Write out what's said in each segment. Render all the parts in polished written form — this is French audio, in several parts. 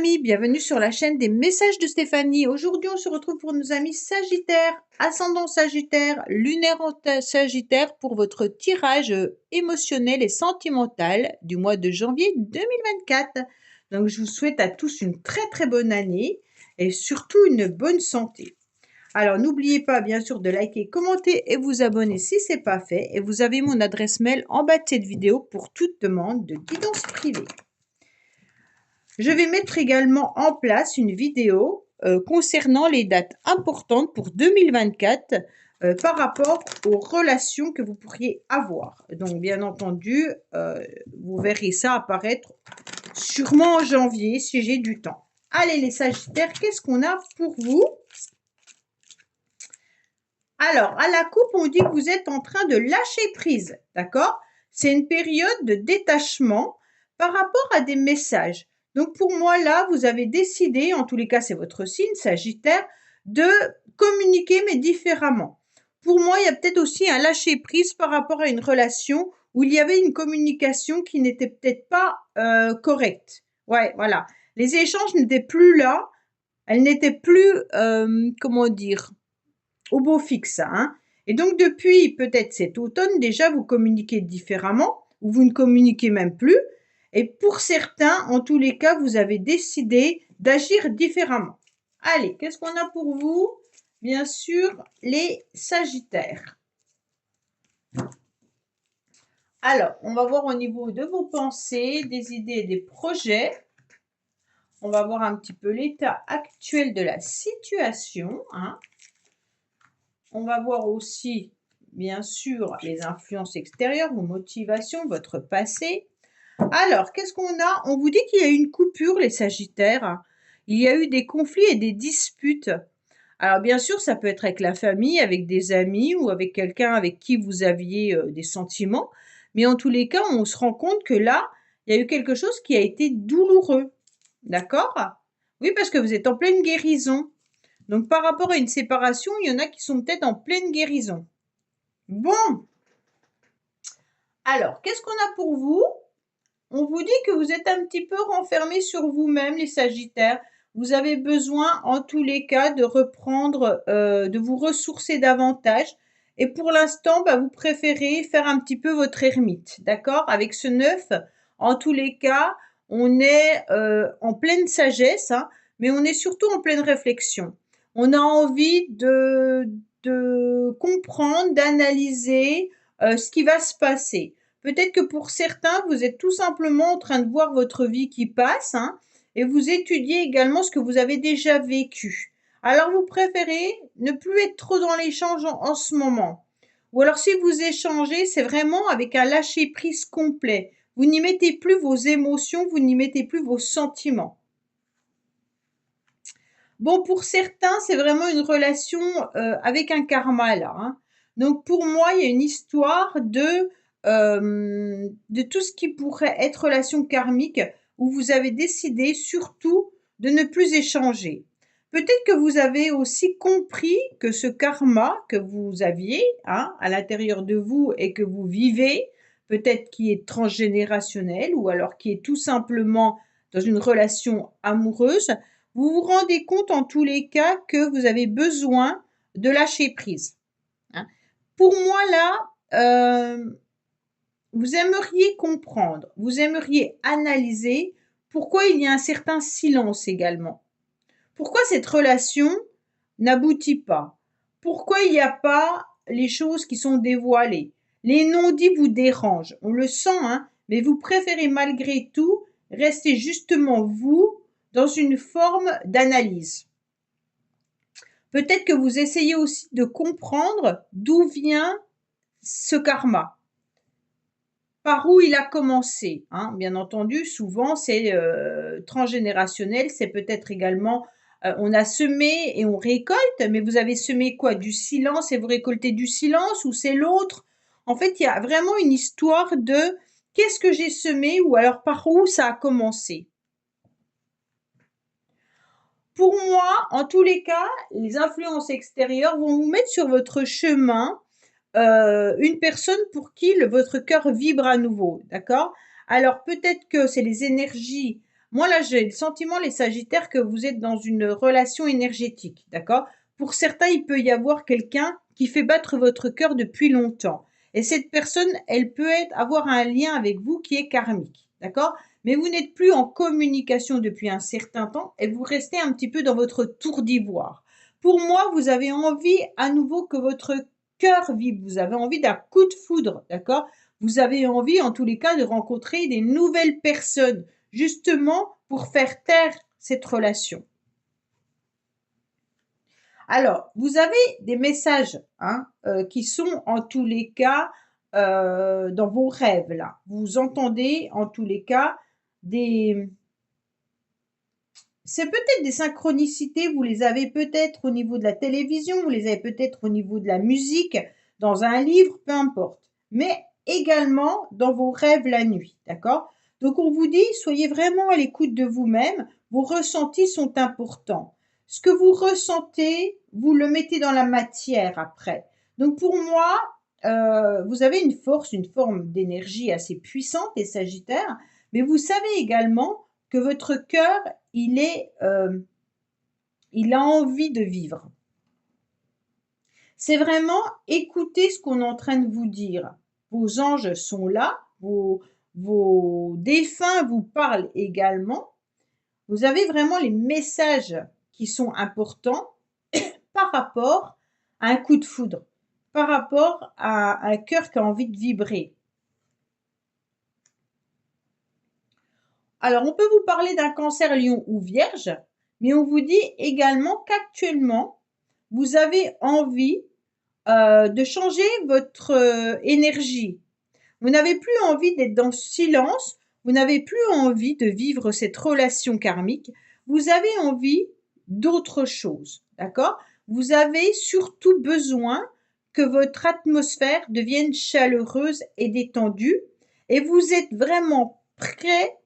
amis, bienvenue sur la chaîne des messages de Stéphanie. Aujourd'hui, on se retrouve pour nos amis Sagittaire, ascendant Sagittaire, lunaire en Sagittaire pour votre tirage émotionnel et sentimental du mois de janvier 2024. Donc, je vous souhaite à tous une très bonne année et surtout une bonne santé. Alors, n'oubliez pas, bien sûr, de liker, commenter et vous abonner si ce n'est pas fait. Et vous avez mon adresse mail en bas de cette vidéo pour toute demande de guidance privée. Je vais mettre également en place une vidéo concernant les dates importantes pour 2024 par rapport aux relations que vous pourriez avoir. Donc, bien entendu, vous verrez ça apparaître sûrement en janvier si j'ai du temps. Allez les Sagittaires, qu'est-ce qu'on a pour vous? Alors, à la coupe, on dit que vous êtes en train de lâcher prise, d'accord? C'est une période de détachement par rapport à des messages. Donc, pour moi, là, vous avez décidé, en tous les cas, c'est votre signe, Sagittaire, de communiquer, mais différemment. Pour moi, il y a peut-être aussi un lâcher-prise par rapport à une relation où il y avait une communication qui n'était peut-être pas correcte. Ouais, voilà. Les échanges n'étaient plus là. Elles n'étaient plus, comment dire, au beau fixe, hein. Et donc, depuis peut-être cet automne, déjà, vous communiquez différemment, ou vous ne communiquez même plus. Et pour certains, en tous les cas, vous avez décidé d'agir différemment. Allez, qu'est-ce qu'on a pour vous? Bien sûr, les Sagittaires. Alors, on va voir au niveau de vos pensées, des idées et des projets. On va voir un petit peu l'état actuel de la situation, hein. On va voir aussi, bien sûr, les influences extérieures, vos motivations, votre passé. Alors, qu'est-ce qu'on a? On vous dit qu'il y a eu une coupure, les Sagittaires. Il y a eu des conflits et des disputes. Alors, bien sûr, ça peut être avec la famille, avec des amis ou avec quelqu'un avec qui vous aviez des sentiments. Mais en tous les cas, on se rend compte que là, il y a eu quelque chose qui a été douloureux. D'accord? Oui, parce que vous êtes en pleine guérison. Donc, par rapport à une séparation, il y en a qui sont peut-être en pleine guérison. Bon. Alors, qu'est-ce qu'on a pour vous? On vous dit que vous êtes un petit peu renfermé sur vous-même, les Sagittaires. Vous avez besoin, en tous les cas, de reprendre, de vous ressourcer davantage. Et pour l'instant, vous préférez faire un petit peu votre ermite, d'accord? Avec ce 9, en tous les cas, on est en pleine sagesse, hein, mais on est surtout en pleine réflexion. On a envie de comprendre, d'analyser ce qui va se passer. Peut-être que pour certains, vous êtes tout simplement en train de voir votre vie qui passe, hein, et vous étudiez également ce que vous avez déjà vécu. Alors, vous préférez ne plus être trop dans l'échange en ce moment. Ou alors, si vous échangez, c'est vraiment avec un lâcher-prise complet. Vous n'y mettez plus vos émotions, vous n'y mettez plus vos sentiments. Bon, pour certains, c'est vraiment une relation avec un karma, là, hein. Donc, pour moi, il y a une histoire de tout ce qui pourrait être relation karmique où vous avez décidé surtout de ne plus échanger. Peut-être que vous avez aussi compris que ce karma que vous aviez, hein, à l'intérieur de vous et que vous vivez, peut-être qui est transgénérationnel ou alors qui est tout simplement dans une relation amoureuse, vous vous rendez compte en tous les cas que vous avez besoin de lâcher prise, hein. Pour moi, là, vous aimeriez comprendre, vous aimeriez analyser pourquoi il y a un certain silence également. Pourquoi cette relation n'aboutit pas? Pourquoi il n'y a pas les choses qui sont dévoilées? Les non-dits vous dérangent, on le sent, hein, mais vous préférez malgré tout rester justement vous dans une forme d'analyse. Peut-être que vous essayez aussi de comprendre d'où vient ce karma. Par où il a commencé, hein, bien entendu, souvent c'est transgénérationnel, c'est peut-être également, on a semé et on récolte, mais vous avez semé quoi? Du silence et vous récoltez du silence ou c'est l'autre? En fait, il y a vraiment une histoire de qu'est-ce que j'ai semé ou alors par où ça a commencé? Pour moi, en tous les cas, les influences extérieures vont vous mettre sur votre chemin une personne pour qui votre cœur vibre à nouveau, d'accord? Alors peut-être que c'est les énergies Moi, là, j'ai le sentiment, les Sagittaires, que vous êtes dans une relation énergétique, d'accord? Pour certains, il peut y avoir quelqu'un qui fait battre votre cœur depuis longtemps. Et cette personne, elle peut avoir un lien avec vous qui est karmique, d'accord? Mais vous n'êtes plus en communication depuis un certain temps et vous restez un petit peu dans votre tour d'ivoire. Pour moi, vous avez envie à nouveau que votre cœur vibre. Vous avez envie d'un coup de foudre, d'accord? Vous avez envie, en tous les cas, de rencontrer des nouvelles personnes, justement pour faire taire cette relation. Alors, vous avez des messages qui sont en tous les cas dans vos rêves, là. Vous entendez en tous les cas des... C'est peut-être des synchronicités, vous les avez peut-être au niveau de la télévision, vous les avez peut-être au niveau de la musique, dans un livre, peu importe. Mais également dans vos rêves la nuit, d'accord? Donc on vous dit, soyez vraiment à l'écoute de vous-même, vos ressentis sont importants. Ce que vous ressentez, vous le mettez dans la matière après. Donc pour moi, vous avez une force, une forme d'énergie assez puissante, les Sagittaires, mais vous savez également que votre cœur, il a envie de vivre. C'est vraiment écouter ce qu'on est en train de vous dire. Vos anges sont là, vos défunts vous parlent également. Vous avez vraiment les messages qui sont importants par rapport à un coup de foudre, par rapport à un cœur qui a envie de vibrer. Alors, on peut vous parler d'un cancer lion ou vierge, mais on vous dit également qu'actuellement, vous avez envie de changer votre énergie. Vous n'avez plus envie d'être dans le silence, vous n'avez plus envie de vivre cette relation karmique, vous avez envie d'autre chose, d'accord? Vous avez surtout besoin que votre atmosphère devienne chaleureuse et détendue et vous êtes vraiment prêt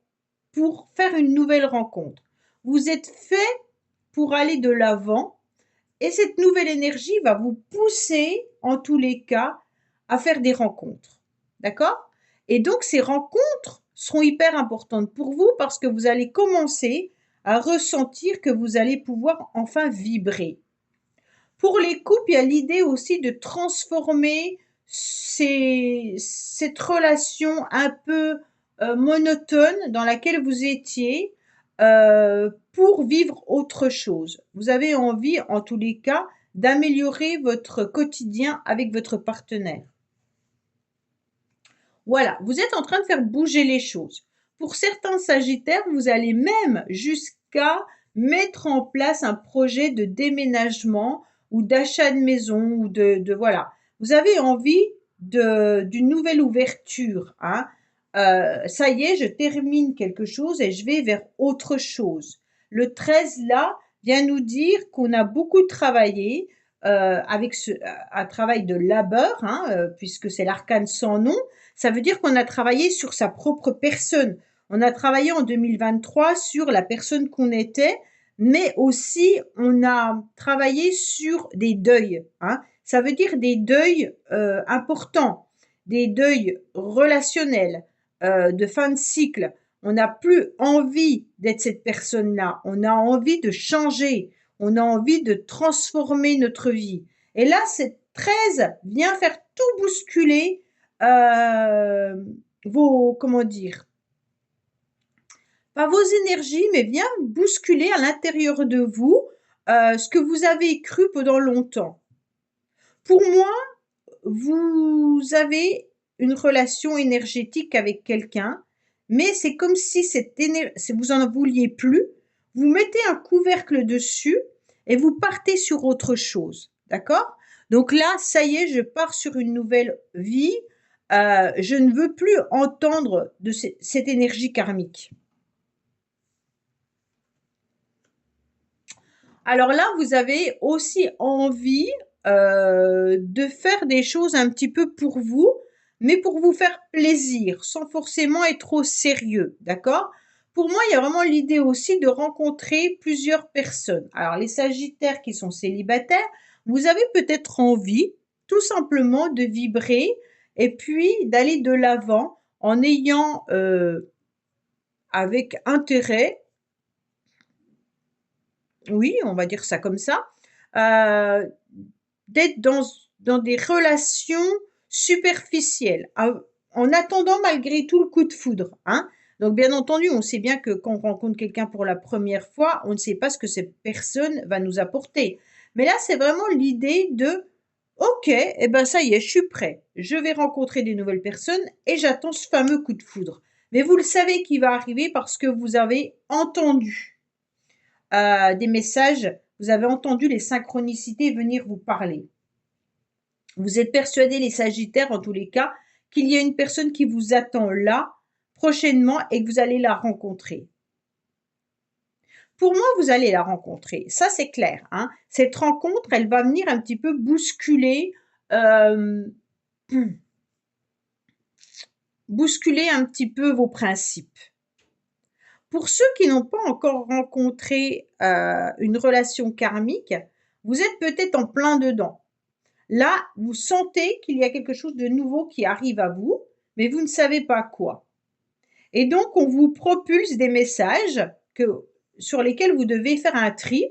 pour faire une nouvelle rencontre. Vous êtes fait pour aller de l'avant et cette nouvelle énergie va vous pousser, en tous les cas, à faire des rencontres. D'accord? Et donc, ces rencontres seront hyper importantes pour vous parce que vous allez commencer à ressentir que vous allez pouvoir enfin vibrer. Pour les couples, il y a l'idée aussi de transformer cette relation un peu monotone dans laquelle vous étiez pour vivre autre chose. Vous avez envie, en tous les cas, d'améliorer votre quotidien avec votre partenaire. Voilà, vous êtes en train de faire bouger les choses. Pour certains Sagittaires, vous allez même jusqu'à mettre en place un projet de déménagement ou d'achat de maison ou voilà. Vous avez envie d'une nouvelle ouverture, hein. Ça y est, je termine quelque chose et je vais vers autre chose. Le 13 là vient nous dire qu'on a beaucoup travaillé avec un travail de labeur, hein, puisque c'est l'arcane sans nom. Ça veut dire qu'on a travaillé sur sa propre personne. On a travaillé en 2023 sur la personne qu'on était, mais aussi on a travaillé sur des deuils, hein. Ça veut dire des deuils importants, des deuils relationnels, de fin de cycle. On n'a plus envie d'être cette personne-là. On a envie de changer. On a envie de transformer notre vie. Et là, cette 13 vient faire tout bousculer comment dire, pas vos énergies, mais vient bousculer à l'intérieur de vous ce que vous avez cru pendant longtemps. Pour moi, vous avez une relation énergétique avec quelqu'un, mais c'est comme si vous en vouliez plus, vous mettez un couvercle dessus et vous partez sur autre chose, d'accord? Donc là, ça y est, je pars sur une nouvelle vie, je ne veux plus entendre de cette énergie karmique. Alors là, vous avez aussi envie de faire des choses un petit peu pour vous, mais pour vous faire plaisir, sans forcément être trop sérieux, d'accord? Pour moi, il y a vraiment l'idée aussi de rencontrer plusieurs personnes. Alors, les Sagittaires qui sont célibataires, vous avez peut-être envie, tout simplement, de vibrer et puis d'aller de l'avant en ayant avec intérêt, oui, on va dire ça comme ça, d'être dans des relations superficielles, en attendant malgré tout le coup de foudre, hein. Donc bien entendu, on sait bien que quand on rencontre quelqu'un pour la première fois, on ne sait pas ce que cette personne va nous apporter. Mais là, c'est vraiment l'idée de OK, eh ben ça y est, je suis prêt. Je vais rencontrer des nouvelles personnes et j'attends ce fameux coup de foudre. Mais vous le savez qu'il va arriver parce que vous avez entendu des messages, vous avez entendu les synchronicités venir vous parler. Vous êtes persuadés, les Sagittaires, en tous les cas, qu'il y a une personne qui vous attend là, prochainement, et que vous allez la rencontrer. Pour moi, vous allez la rencontrer. Ça, c'est clair, hein. Cette rencontre, elle va venir un petit peu bousculer un petit peu vos principes. Pour ceux qui n'ont pas encore rencontré une relation karmique, vous êtes peut-être en plein dedans. Là, vous sentez qu'il y a quelque chose de nouveau qui arrive à vous, mais vous ne savez pas quoi. Et donc, on vous propulse des messages sur lesquels vous devez faire un tri.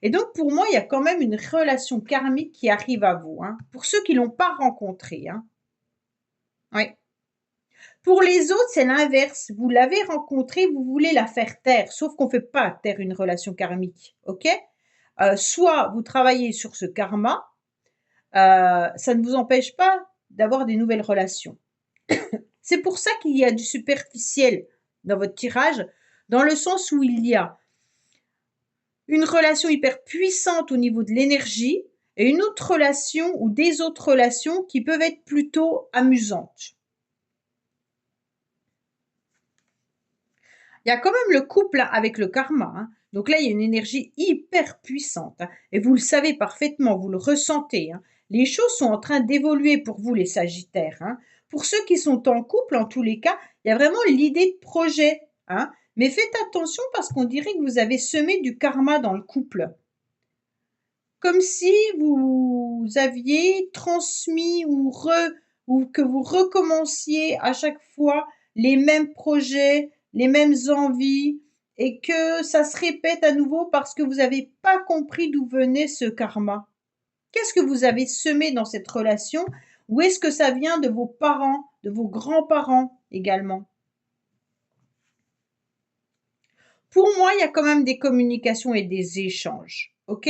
Et donc, pour moi, il y a quand même une relation karmique qui arrive à vous, hein, pour ceux qui ne l'ont pas rencontrée. Hein. Oui. Pour les autres, c'est l'inverse. Vous l'avez rencontrée, vous voulez la faire taire, sauf qu'on ne fait pas taire une relation karmique. OK? Soit vous travaillez sur ce karma, ça ne vous empêche pas d'avoir des nouvelles relations. C'est pour ça qu'il y a du superficiel dans votre tirage, dans le sens où il y a une relation hyper puissante au niveau de l'énergie et une autre relation ou des autres relations qui peuvent être plutôt amusantes. Il y a quand même le couple avec le karma. Hein. Donc là, il y a une énergie hyper puissante. Hein. Et vous le savez parfaitement, vous le ressentez. Hein. Les choses sont en train d'évoluer pour vous, les Sagittaires. Hein. Pour ceux qui sont en couple, en tous les cas, il y a vraiment l'idée de projet. Hein. Mais faites attention parce qu'on dirait que vous avez semé du karma dans le couple. Comme si vous aviez transmis ou que vous recommenciez à chaque fois les mêmes projets, les mêmes envies, et que ça se répète à nouveau parce que vous n'avez pas compris d'où venait ce karma. Qu'est-ce que vous avez semé dans cette relation? Ou est-ce que ça vient de vos parents, de vos grands-parents également? Pour moi, il y a quand même des communications et des échanges. OK?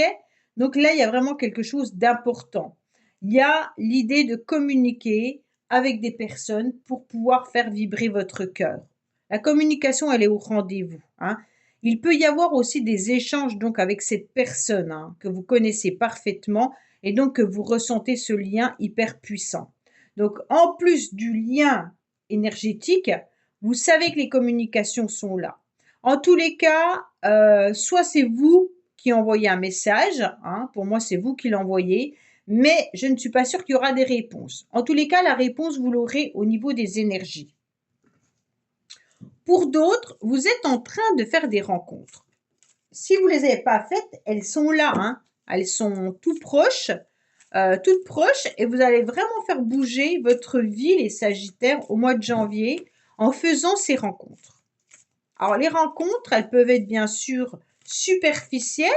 Donc là, il y a vraiment quelque chose d'important. Il y a l'idée de communiquer avec des personnes pour pouvoir faire vibrer votre cœur. La communication, elle est au rendez-vous. Hein. Il peut y avoir aussi des échanges donc avec cette personne hein, que vous connaissez parfaitement et donc que vous ressentez ce lien hyper puissant. Donc en plus du lien énergétique, vous savez que les communications sont là. En tous les cas, soit c'est vous qui envoyez un message, hein, pour moi c'est vous qui l'envoyez, mais je ne suis pas sûre qu'il y aura des réponses. En tous les cas, la réponse, vous l'aurez au niveau des énergies. Pour d'autres, vous êtes en train de faire des rencontres. Si vous ne les avez pas faites, elles sont là, hein. Elles sont toutes proches, et vous allez vraiment faire bouger votre vie, les Sagittaires, au mois de janvier, en faisant ces rencontres. Alors, les rencontres, elles peuvent être bien sûr superficielles,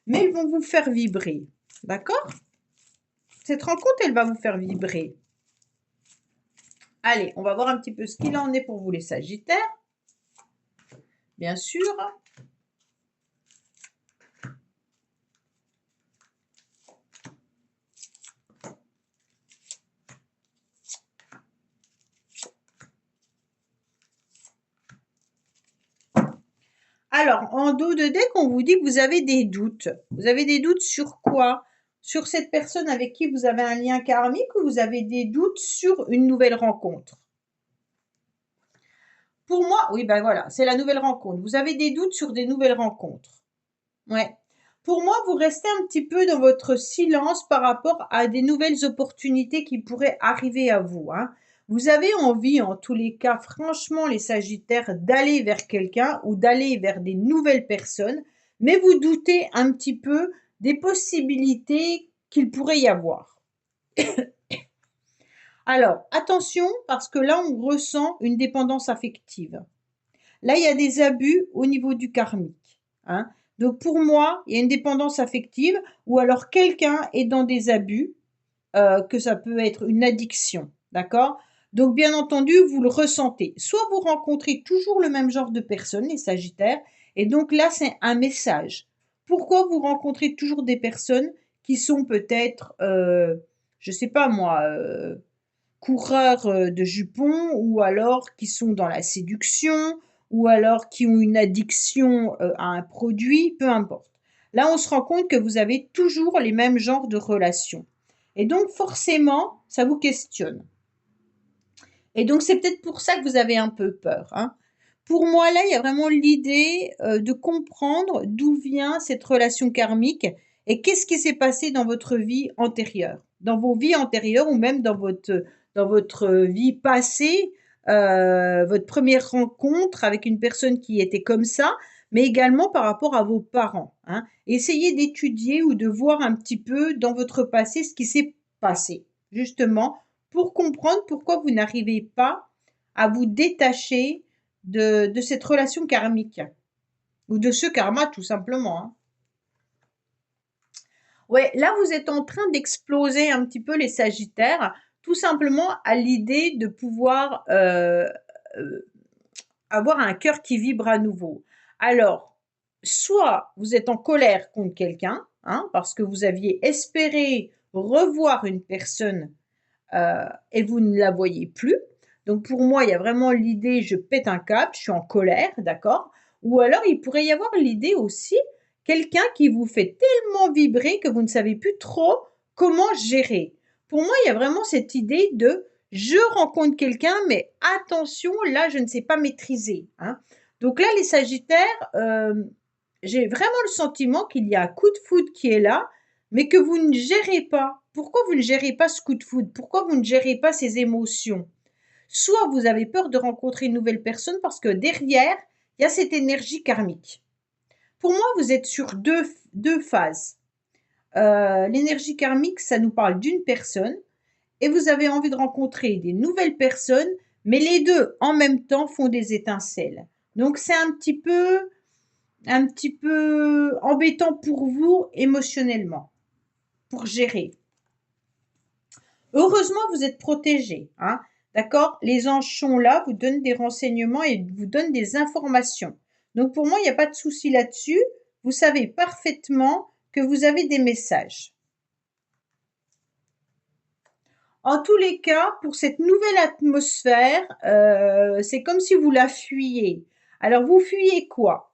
mais elles vont vous faire vibrer. D'accord? Cette rencontre, elle va vous faire vibrer. Allez, on va voir un petit peu ce qu'il en est pour vous, les Sagittaires. Bien sûr. Alors, en dos de deck, on vous dit que vous avez des doutes. Vous avez des doutes sur quoi? Sur cette personne avec qui vous avez un lien karmique ou vous avez des doutes sur une nouvelle rencontre? Pour moi, oui, ben voilà, c'est la nouvelle rencontre. Vous avez des doutes sur des nouvelles rencontres. Ouais. Pour moi, vous restez un petit peu dans votre silence par rapport à des nouvelles opportunités qui pourraient arriver à vous. Hein. Vous avez envie, en tous les cas, franchement, les Sagittaires, d'aller vers quelqu'un ou d'aller vers des nouvelles personnes, mais vous doutez un petit peu des possibilités qu'il pourrait y avoir. Alors, attention, parce que là, on ressent une dépendance affective. Là, il y a des abus au niveau du karmique, hein. Donc pour moi, il y a une dépendance affective ou alors quelqu'un est dans des abus, que ça peut être une addiction, d'accord? Donc bien entendu, vous le ressentez. Soit vous rencontrez toujours le même genre de personnes, les sagittaires, et donc là, c'est un message. Pourquoi vous rencontrez toujours des personnes qui sont peut-être, je sais pas moi, coureurs de jupons, ou alors qui sont dans la séduction, ou alors qui ont une addiction à un produit, peu importe. Là, on se rend compte que vous avez toujours les mêmes genres de relations. Et donc, forcément, ça vous questionne. Et donc, c'est peut-être pour ça que vous avez un peu peur, hein. Pour moi, là, il y a vraiment l'idée de comprendre d'où vient cette relation karmique et qu'est-ce qui s'est passé dans votre vie antérieure. Dans vos vies antérieures ou même dans votre vie passée, votre première rencontre avec une personne qui était comme ça, mais également par rapport à vos parents, hein. Essayez d'étudier ou de voir un petit peu dans votre passé ce qui s'est passé, justement, pour comprendre pourquoi vous n'arrivez pas à vous détacher de cette relation karmique ou de ce karma tout simplement, hein. Ouais, là vous êtes en train d'exploser un petit peu les sagittaires, tout simplement à l'idée de pouvoir avoir un cœur qui vibre à nouveau. Alors, soit vous êtes en colère contre quelqu'un, hein, parce que vous aviez espéré revoir une personne et vous ne la voyez plus. Donc pour moi, il y a vraiment l'idée, je pète un câble, je suis en colère, d'accord? Ou alors il pourrait y avoir l'idée aussi, quelqu'un qui vous fait tellement vibrer que vous ne savez plus trop comment gérer. Pour moi, il y a vraiment cette idée de je rencontre quelqu'un, mais attention, là, je ne sais pas maîtriser, hein. Donc là, les Sagittaires, j'ai vraiment le sentiment qu'il y a un coup de foudre qui est là, mais que vous ne gérez pas. Pourquoi vous ne gérez pas ce coup de foudre? Pourquoi vous ne gérez pas ces émotions? Soit vous avez peur de rencontrer une nouvelle personne parce que derrière, il y a cette énergie karmique. Pour moi, vous êtes sur deux phases. L'énergie karmique, ça nous parle d'une personne et vous avez envie de rencontrer des nouvelles personnes, mais les deux en même temps font des étincelles. Donc c'est un petit peu embêtant pour vous émotionnellement, pour gérer. Heureusement, vous êtes protégés, hein, d'accord? Les anges sont là, vous donnent des renseignements et vous donnent des informations. Donc pour moi, il n'y a pas de souci là-dessus. Vous savez parfaitement que vous avez des messages. En tous les cas, pour cette nouvelle atmosphère, c'est comme si vous la fuyiez. Alors vous fuyez quoi?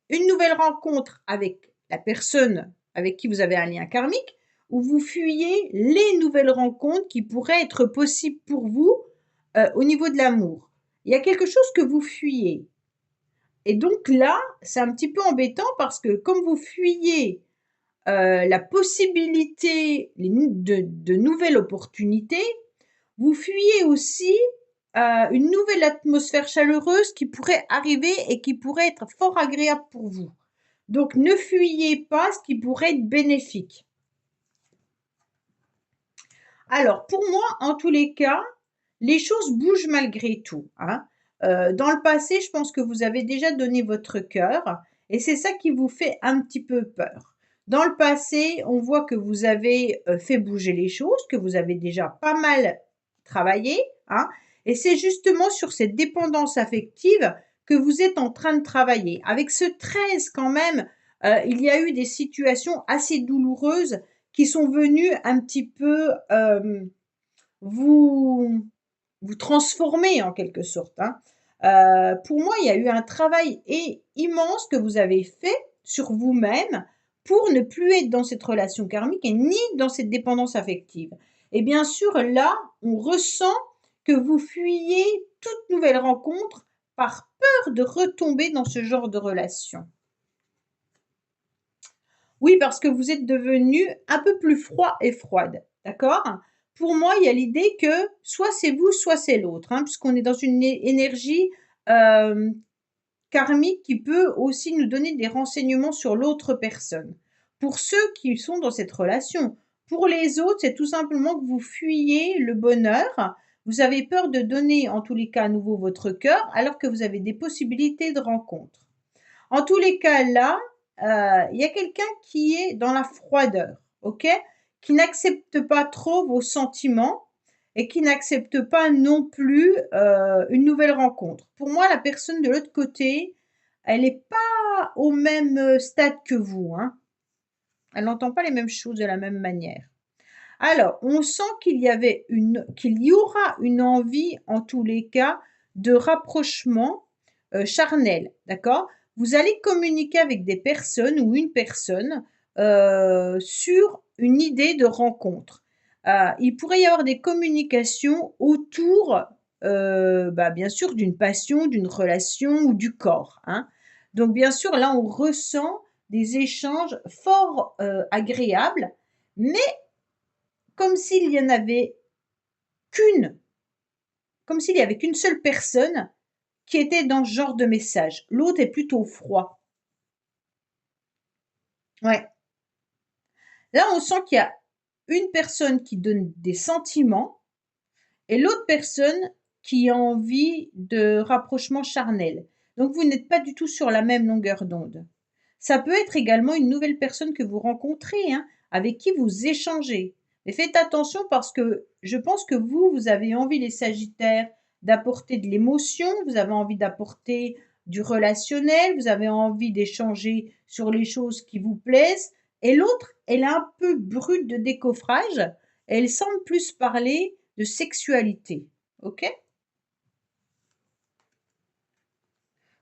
Une nouvelle rencontre avec la personne avec qui vous avez un lien karmique, ou vous fuyez les nouvelles rencontres qui pourraient être possibles pour vous au niveau de l'amour. Il y a quelque chose que vous fuyez. Et donc là, c'est un petit peu embêtant parce que comme vous fuyez la possibilité de nouvelles opportunités, vous fuyez aussi une nouvelle atmosphère chaleureuse qui pourrait arriver et qui pourrait être fort agréable pour vous. Donc ne fuyez pas ce qui pourrait être bénéfique. Alors pour moi, en tous les cas, les choses bougent malgré tout, hein. Dans le passé, je pense que vous avez déjà donné votre cœur et c'est ça qui vous fait un petit peu peur. Dans le passé, on voit que vous avez fait bouger les choses, que vous avez déjà pas mal travaillé, hein, et c'est justement sur cette dépendance affective que vous êtes en train de travailler. Avec ce 13 quand même, il y a eu des situations assez douloureuses qui sont venues un petit peu vous vous transformer en quelque sorte, hein. Pour moi, il y a eu un travail immense que vous avez fait sur vous-même pour ne plus être dans cette relation karmique et ni dans cette dépendance affective. Et bien sûr, là, on ressent que vous fuyez toute nouvelle rencontre par peur de retomber dans ce genre de relation. Oui, parce que vous êtes devenu un peu plus froid et froide, d'accord? Pour moi, il y a l'idée que soit c'est vous, soit c'est l'autre, hein, puisqu'on est dans une énergie karmique qui peut aussi nous donner des renseignements sur l'autre personne. Pour ceux qui sont dans cette relation. Pour les autres, c'est tout simplement que vous fuyez le bonheur Vous avez peur de donner, en tous les cas, à nouveau votre cœur, alors que vous avez des possibilités de rencontre. En tous les cas, là, il y a quelqu'un qui est dans la froideur, ok? Qui n'accepte pas trop vos sentiments et qui n'accepte pas non plus une nouvelle rencontre. Pour moi, la personne de l'autre côté, elle n'est pas au même stade que vous, hein. Elle n'entend pas les mêmes choses de la même manière. Alors, on sent qu'il y aura une envie, en tous les cas, de rapprochement charnel, d'accord? Vous allez communiquer avec des personnes ou une personne sur une idée de rencontre. Il pourrait y avoir des communications autour, bien sûr, d'une passion, d'une relation ou du corps, hein. Donc, bien sûr, là, on ressent des échanges fort agréables, mais comme s'il y en avait qu'une, comme s'il y avait qu'une seule personne qui était dans ce genre de message. L'autre est plutôt froid. Ouais. Là, on sent qu'il y a une personne qui donne des sentiments et l'autre personne qui a envie de rapprochement charnel. Donc, vous n'êtes pas du tout sur la même longueur d'onde. Ça peut être également une nouvelle personne que vous rencontrez, hein, avec qui vous échangez. Mais faites attention parce que je pense que vous avez envie, les Sagittaires, d'apporter de l'émotion, vous avez envie d'apporter du relationnel, vous avez envie d'échanger sur les choses qui vous plaisent. Et l'autre, elle est un peu brute de décoffrage, et elle semble plus parler de sexualité. Ok?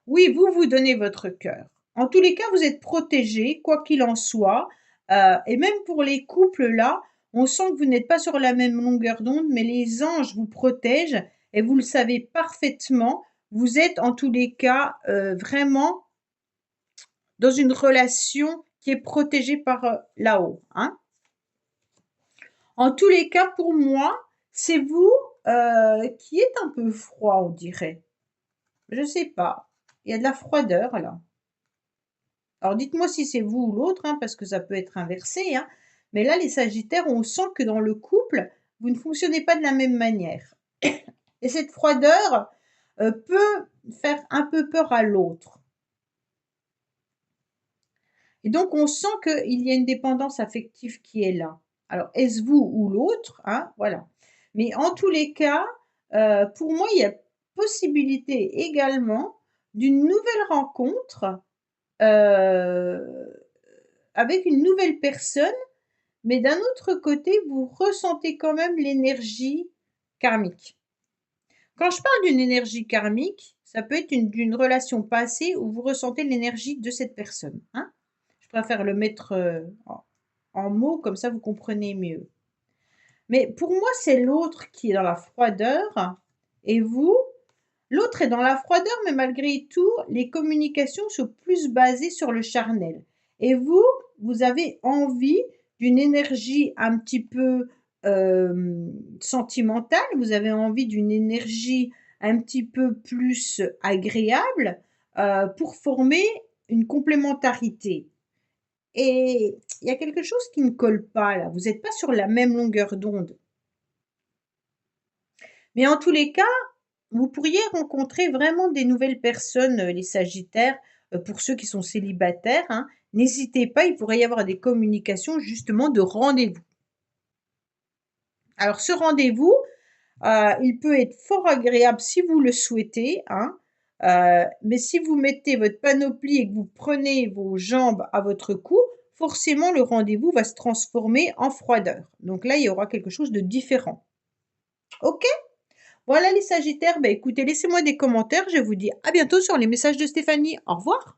Oui, vous vous donnez votre cœur. En tous les cas, vous êtes protégés, quoi qu'il en soit. Et même pour les couples, là, on sent que vous n'êtes pas sur la même longueur d'onde, mais les anges vous protègent et vous le savez parfaitement. Vous êtes en tous les cas vraiment dans une relation qui est protégée par là-haut, hein. En tous les cas, pour moi, c'est vous qui êtes un peu froid, on dirait. Je sais pas. Il y a de la froideur là. Alors dites-moi si c'est vous ou l'autre, hein, parce que ça peut être inversé, hein. Mais là, les Sagittaires, on sent que dans le couple, vous ne fonctionnez pas de la même manière. Et cette froideur peut faire un peu peur à l'autre. Et donc, on sent qu'il y a une dépendance affective qui est là. Alors, est-ce vous ou l'autre, hein, voilà. Mais en tous les cas, pour moi, il y a possibilité également d'une nouvelle rencontre avec une nouvelle personne, mais d'un autre côté, vous ressentez quand même l'énergie karmique. Quand je parle d'une énergie karmique, ça peut être d'une relation passée où vous ressentez l'énergie de cette personne, hein. Je préfère le mettre en mots, comme ça vous comprenez mieux. Mais pour moi, c'est l'autre qui est dans la froideur et vous, l'autre est dans la froideur, mais malgré tout, les communications sont plus basées sur le charnel. Et vous, vous avez envie d'une énergie un petit peu sentimentale, vous avez envie d'une énergie un petit peu plus agréable pour former une complémentarité. Et il y a quelque chose qui ne colle pas là, vous n'êtes pas sur la même longueur d'onde. Mais en tous les cas, vous pourriez rencontrer vraiment des nouvelles personnes, les Sagittaires, pour ceux qui sont célibataires, hein. N'hésitez pas, il pourrait y avoir des communications justement de rendez-vous. Alors ce rendez-vous, il peut être fort agréable si vous le souhaitez, hein, mais si vous mettez votre panoplie et que vous prenez vos jambes à votre cou, forcément le rendez-vous va se transformer en froideur. Donc là, il y aura quelque chose de différent. OK? Voilà les Sagittaires, écoutez, laissez-moi des commentaires, je vous dis à bientôt sur les messages de Stéphanie. Au revoir.